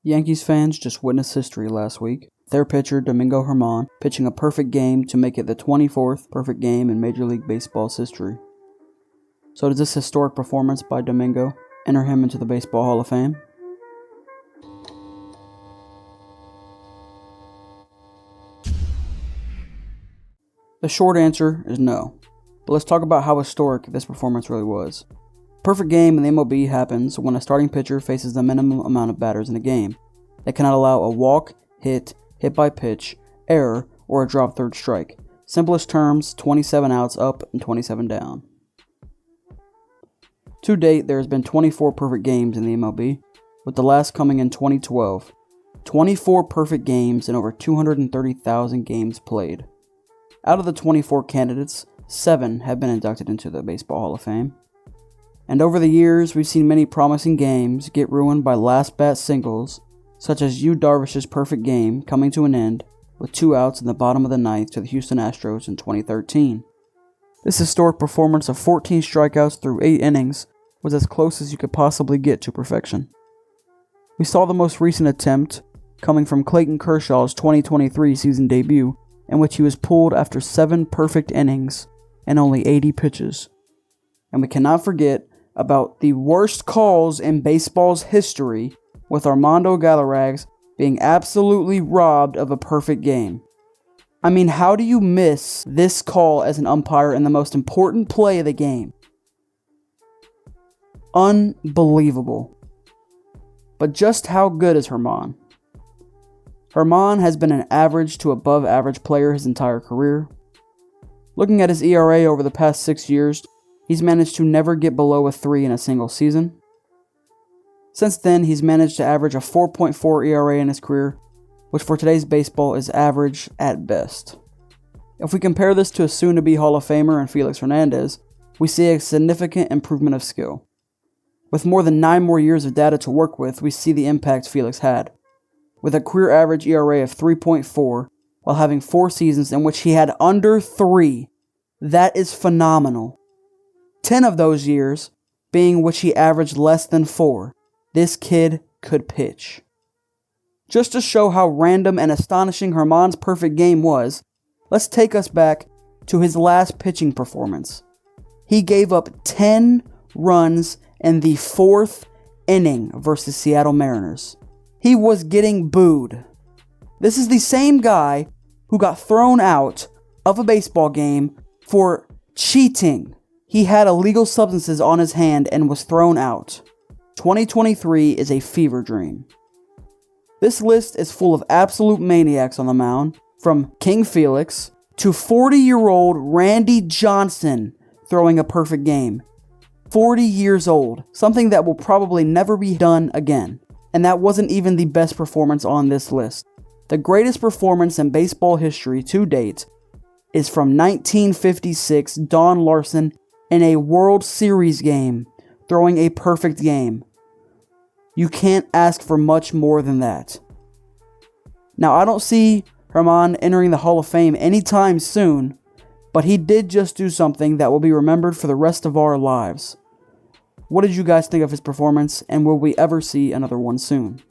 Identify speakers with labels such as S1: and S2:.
S1: Yankees fans just witnessed history last week. Their pitcher, Domingo Germán, pitching a perfect game to make it the 24th perfect game in Major League Baseball's history. So does this historic performance by Domingo enter him into the Baseball Hall of Fame? The short answer is no. But let's talk about how historic this performance really was. Perfect game in the MLB happens when a starting pitcher faces the minimum amount of batters in a game. They cannot allow a walk, hit by pitch, error, or a drop third strike. Simplest terms, 27 outs up and 27 down. To date, there has been 24 perfect games in the MLB, with the last coming in 2012. 24 perfect games and over 230,000 games played. Out of the 24 candidates, 7 have been inducted into the Baseball Hall of Fame. And over the years, we've seen many promising games get ruined by last bat singles, such as Yu Darvish's perfect game coming to an end with 2 outs in the bottom of the ninth to the Houston Astros in 2013. This historic performance of 14 strikeouts through 8 innings was as close as you could possibly get to perfection. We saw the most recent attempt coming from Clayton Kershaw's 2023 season debut, in which he was pulled after 7 perfect innings and only 80 pitches. And we cannot forget about the worst calls in baseball's history, with Armando Galarraga being absolutely robbed of a perfect game. I mean, how do you miss this call as an umpire in the most important play of the game? Unbelievable. But just how good is Germán? Germán has been an average to above average player his entire career. Looking at his ERA over the past 6 years, he's managed to never get below a 3 in a single season. Since then, he's managed to average a 4.4 ERA in his career, which for today's baseball is average at best. If we compare this to a soon-to-be Hall of Famer in Felix Hernandez, we see a significant improvement of skill. With more than 9 more years of data to work with, we see the impact Felix had. With a career average ERA of 3.4, while having 4 seasons in which he had under 3, that is phenomenal. 10 of those years being which he averaged less than 4. This kid could pitch. Just to show how random and astonishing Germán's perfect game was, let's take us back to his last pitching performance. He gave up 10 runs in the 4th inning versus Seattle Mariners. He was getting booed. This is the same guy who got thrown out of a baseball game for cheating. He had illegal substances on his hand and was thrown out. 2023 is a fever dream. This list is full of absolute maniacs on the mound, from King Felix to 40-year-old Randy Johnson throwing a perfect game. 40 years old, something that will probably never be done again. And that wasn't even the best performance on this list. The greatest performance in baseball history to date is from 1956 Don Larson in a World Series game, throwing a perfect game. You can't ask for much more than that. Now, I don't see Germán entering the Hall of Fame anytime soon, but he did just do something that will be remembered for the rest of our lives. What did you guys think of his performance, and will we ever see another one soon?